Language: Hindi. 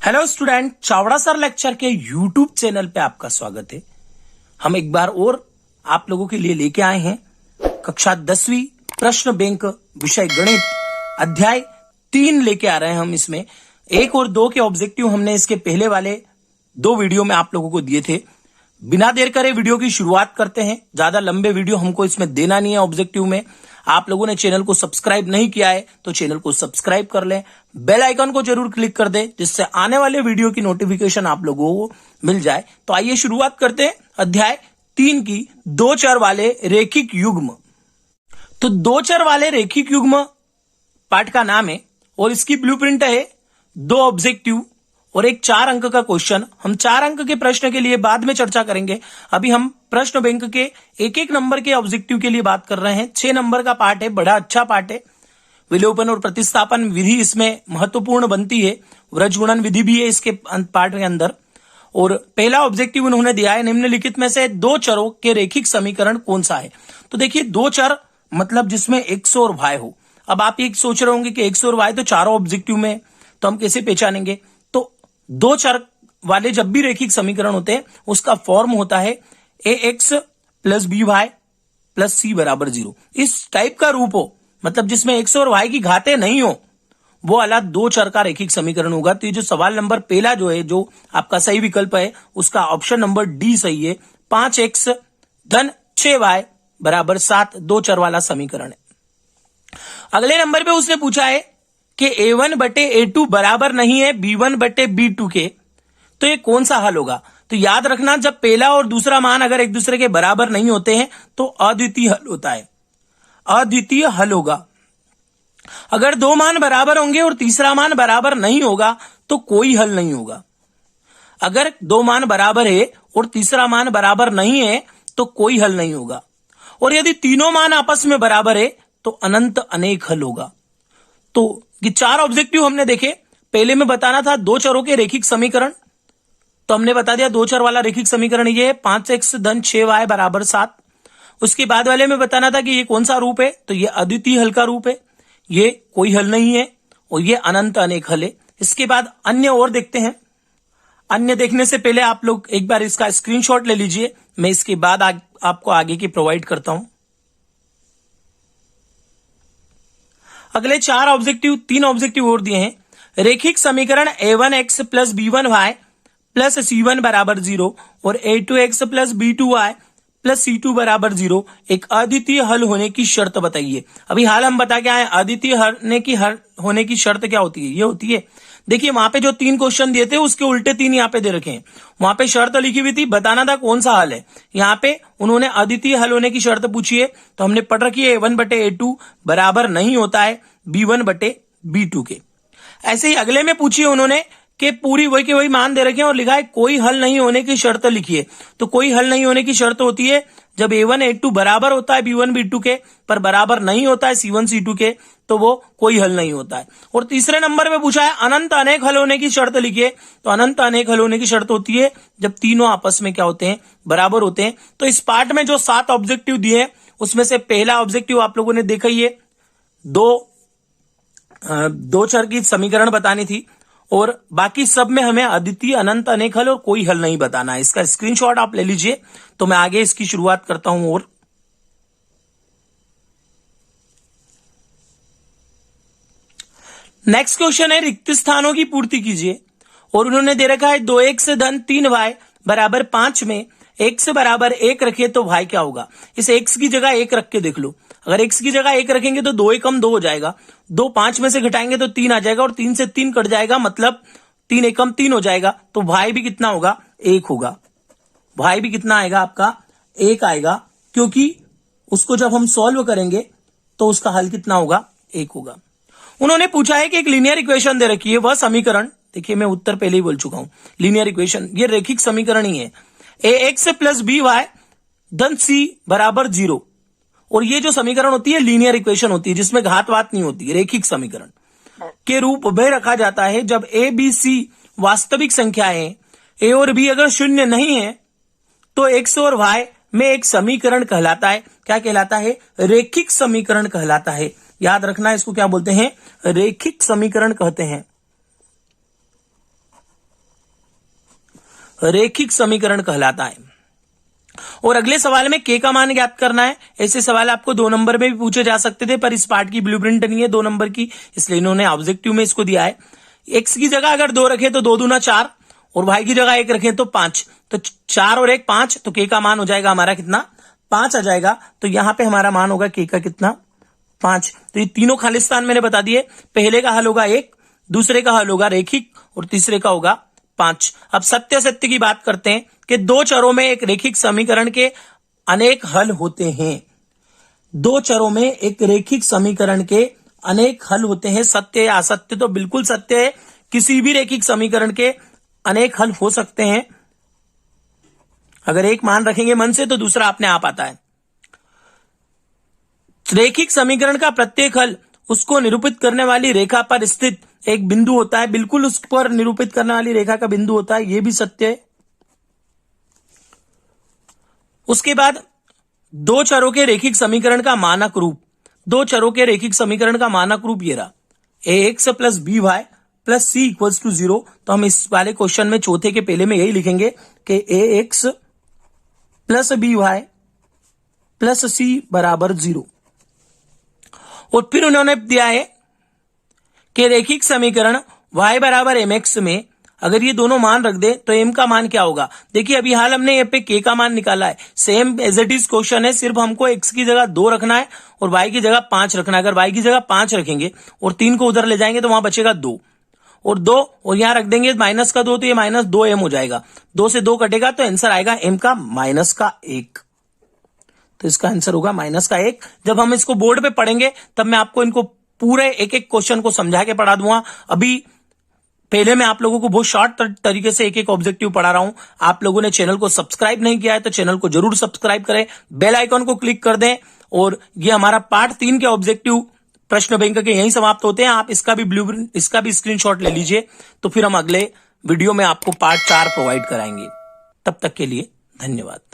Hello student, Chavda sir lecture के यूट्यूब चैनल पे आपका स्वागत है। हम एक बार और आप लोगों के लिए लेके आए हैं कक्षा 10वीं प्रश्न बैंक विषय गणित अध्याय 3 लेके आ रहे हैं। हम इसमें 1 और 2 के ऑब्जेक्टिव हमने इसके पहले वाले 2 वीडियो में आप लोगों को दिए थे। बिना देर करे वीडियो की शुरुआत करते हैं। ज्यादा लंबे वीडियो हमको इसमें देना नहीं है। ऑब्जेक्टिव में आप लोगों ने चैनल को सब्सक्राइब नहीं किया है तो चैनल को सब्सक्राइब कर लें, बेल आइकन को जरूर क्लिक कर दें जिससे आने वाले वीडियो की नोटिफिकेशन आप लोगों को मिल जाए। तो आइए शुरुआत करते हैं अध्याय 3 की 2 चर वाले रेखिक युग्म। तो 2 चर वाले रेखिक युग्म पाठ का नाम है और इसकी ब्लूप्रिंट है 2 ऑब्जेक्टिव और एक 4 अंक का क्वेश्चन। हम 4 अंक के प्रश्न के लिए बाद में चर्चा करेंगे। अभी हम प्रश्न बैंक के 1-1 नंबर के ऑब्जेक्टिव के लिए बात कर रहे हैं। 6 नंबर का पार्ट है, बड़ा अच्छा पार्ट है। विलोपन और प्रतिस्थापन विधि इसमें महत्वपूर्ण बनती है। व्रजगुणन विधि भी है इसके पार्ट के अंदर। और पहला ऑब्जेक्टिव उन्होंने दिया है निम्नलिखित में से 2 चरों के रेखिक समीकरण कौन सा है। तो देखिए 2 चर मतलब जिसमें x और y हो। अब आप ये सोच रहे होंगे कि x और y तो चारों ऑब्जेक्टिव में, तो हम कैसे पहचानेंगे। 2 चर वाले जब भी रेखिक समीकरण होते हैं उसका फॉर्म होता है ax plus by plus c बराबर 0। इस टाइप का रूप हो, मतलब जिसमें x और y की घातें नहीं हो, वो वाला 2 चर का रेखिक समीकरण होगा। तो ये जो सवाल नंबर पहला जो है, जो आपका सही विकल्प है, उसका ऑप्शन नंबर डी सही है। 5x धन 6y बराबर 7 2 चर वाला समीकरण है। अगले नंबर पे उसने पूछा है कि a1 बटे a2 बराबर नहीं है b1 बटे b2 के, तो ये कौन सा हल होगा। तो याद रखना, जब पहला और दूसरा मान अगर एक दूसरे के बराबर नहीं होते हैं तो अद्वितीय हल होता है, अद्वितीय हल होगा। अगर 2 मान बराबर होंगे और तीसरा मान बराबर नहीं होगा तो कोई हल नहीं होगा। अगर 2 मान बराबर है और तीसरा मान बराबर नहीं है तो कोई हल नहीं होगा। और यदि तीनों मान आपस में बराबर है तो अनंत अनेक हल होगा। तो ये 4 ऑब्जेक्टिव हमने देखे। पहले में बताना था 2 चरों के रेखिक समीकरण, तो हमने बता दिया 2 चर वाला रेखिक समीकरण ये है 5x धन 6y बराबर 7। उसके बाद वाले में बताना था कि ये कौन सा रूप है, तो ये अद्वितीय हल का रूप है, ये कोई हल नहीं है और ये अनंत अनेक हल है। इसके बाद अन्य और देखते हैं। अन्य देखने से पहले आप लोग एक बार इसका स्क्रीनशॉट ले लीजिए, मैं इसके बाद आपको आगे की प्रोवाइड करता हूं। अगले 4 ऑब्जेक्टिव 3 ऑब्जेक्टिव और दिए हैं। रेखिक समीकरण a1x plus b1y plus c1 बराबर 0 और a2x plus b2y plus c2 बराबर 0 एक अद्वितीय हल होने की शर्त बताइए। अभी हाल हम बता के आए, अद्वितीय होने की शर्त क्या होती है। ये होती है, देखिए वहां पे जो 3 क्वेश्चन दिए थे उसके उल्टे 3 यहाँ पे दे रखे हैं। वहां पे शर्त लिखी हुई थी, बताना था कौन सा हल है। यहाँ पे उन्होंने अद्वितीय हल होने की शर्त पूछी है, तो हमने पढ़ रखी है a1 बटे a2 बराबर नहीं होता है b1 बटे b2 के। ऐसे ही अगले में पूछिए उन्होंने कि पूरी वही के वही मान दे रखे हैं और लिखा है कोई हल नहीं होने की शर्त लिखिए। तो कोई हल नहीं होने की शर्त होती है जब a1 a2 बराबर होता है b1 b2 के पर बराबर नहीं होता है c1 c2 के, तो वो कोई हल नहीं होता है। और तीसरे नंबर में पूछा है अनंत अनेक हल होने की शर्त लिखिए। तो अनंत अनेक हल होने की शर्त होती है जब तीनों आपस में क्या होते हैं, बराबर होते हैं। तो इस पार्ट में जो 7 ऑब्जेक्टिव दिए हैं उसमें से पहला ऑब्जेक्टिव आप लोगों ने देखा ही है, 2 चर की समीकरण बतानी थी और बाकी सब में हमें अद्वितीय अनंत अनेक हल और कोई हल नहीं बताना है। इसका स्क्रीनशॉट आप ले लीजिए। तो मैं आगे इसकी शुरुआत करता हूं। और नेक्स्ट क्वेश्चन है रिक्त स्थानों की पूर्ति कीजिए। और उन्होंने दे रखा है 2x धन 3y बराबर 5 में x बराबर 1 रखे तो y क्या होगा। इस x की जगह 1 रख के देख लो। अगर x की जगह 1 रखेंगे तो 2 एकम 2 हो जाएगा, 2 5 में से घटाएंगे तो 3 आ जाएगा और 3 से 3 कट जाएगा, मतलब 3 एकम 3 हो जाएगा। तो y भी कितना होगा, 1 होगा। y भी कितना आएगा आपका, 1 आएगा, क्योंकि उसको जब हम सॉल्व करेंगे तो उसका हल कितना होगा, 1 होगा। उन्होंने पूछा है कि एक लीनियर इक्वेशन दे रखी है, वह समीकरण, देखिए मैं उत्तर पहले ही बोल चुका हूं, लीनियर इक्वेशन ये रेखिक समीकरण ही है। ax प्लस by धन c बराबर 0। और ये जो समीकरण होती है लीनियर इक्वेशन होती है जिसमें घातवात नहीं होती, रेखिक समीकरण के रूप में रखा जाता है जब a b c वास्तविक संख्याएं a और b अगर शून्य नहीं है तो x और y में एक समीकरण कहलाता है। क्या कहलाता है, रेखिक समीकरण कहलाता है। याद रखना, इसको क्या बोलते हैं, रेखिक समीकरण कहते हैं। रेखिक समीकरण कहलाता है। और अगले सवाल में k का मान ज्ञात करना है। ऐसे सवाल आपको 2 नंबर में भी पूछे जा सकते थे, पर इस पार्ट की ब्लूप्रिंट नहीं है 2 नंबर की, इसलिए इन्होंने ऑब्जेक्टिव में इसको दिया है। x की जगह अगर 2 रखे तो 2 दूना 4 और y की जगह 1 रखे तो 5, तो 4 और 1 5, तो k का मान हो जाएगा हमारा कितना, 5 आ जाएगा। तो यहां पे हमारा मान होगा k का कितना, 5। तो ये तीनों खालिस्तान मैंने बता दिए। पहले का हल होगा 1, दूसरे का हल होगा रेखिक और तीसरे का होगा 5। अब सत्य सत्य की बात करते हैं कि 2 चरों में एक रेखिक समीकरण के अनेक हल होते हैं। 2 चरों में एक रेखिक समीकरण के अनेक हल होते हैं। सत्य या असत्य? तो बिल्कुल सत्य है, किसी भी रेखिक समीकरण के अनेक हल हो सकते हैं। अगर एक मान रखेंगे मन से तो दूसरा अपने आप आता है। रेखिक समीकरण का प्रत्येक हल उसको निरूपित करने वाली रेखा पर स्थित एक बिंदु होता है, बिल्कुल उस पर निरूपित करने वाली रेखा का बिंदु होता है, यह भी सत्य है। उसके बाद 2 चरों के रेखिक समीकरण का मानक रूप, 2 चरों के रेखिक समीकरण का मानक रूप ये रहा, ax plus B Y plus C equals to 0। तो हम इस वाले क्वेश्चन में चौथे के पहले में यही लिखेंगे कि ax plus B Y plus C बराबर 0। और फिर उन्होंने दिया है कि रेखिक समीकरण y बराबर mx में अगर ये दोनों मान रख दे तो m का मान क्या होगा। देखिए अभी हाल हमने यहाँ पे k का मान निकाला है, same as it is question है, सिर्फ हमको x की जगह 2 रखना है और y की जगह 5 रखना है। अगर y की जगह 5 रखेंगे और 3 को उधर ले जाएंगे तो वहां बचेगा 2 और 2 और यहां रख देंगे माइनस का 2, तो ये माइनस 2m हो जाएगा। 2 से 2 कटेगा तो आंसर आएगा m का माइनस का 1। तो इसका आंसर होगा माइनस का 1। जब हम इसको बोर्ड पे पढ़ेंगे तब मैं आपको इनको पूरे एक एक क्वेश्चन को समझा के पढ़ा दूंगा। अभी पहले मैं आप लोगों को बहुत शॉर्ट तरीके से एक एक ऑब्जेक्टिव पढ़ा रहा हूं। आप लोगों ने चैनल को सब्सक्राइब नहीं किया है तो चैनल को जरूर सब्सक्राइब करें, बेल आइकन को क्लिक कर दें। और ये हमारा पार्ट 3 के ऑब्जेक्टिव प्रश्न बैंक के यहीं समाप्त होते हैं। आप इसका भी स्क्रीनशॉट ले लीजिए, तो फिर हम अगले वीडियो में आपको पार्ट 4 प्रोवाइड कराएंगे। तब तक के लिए धन्यवाद।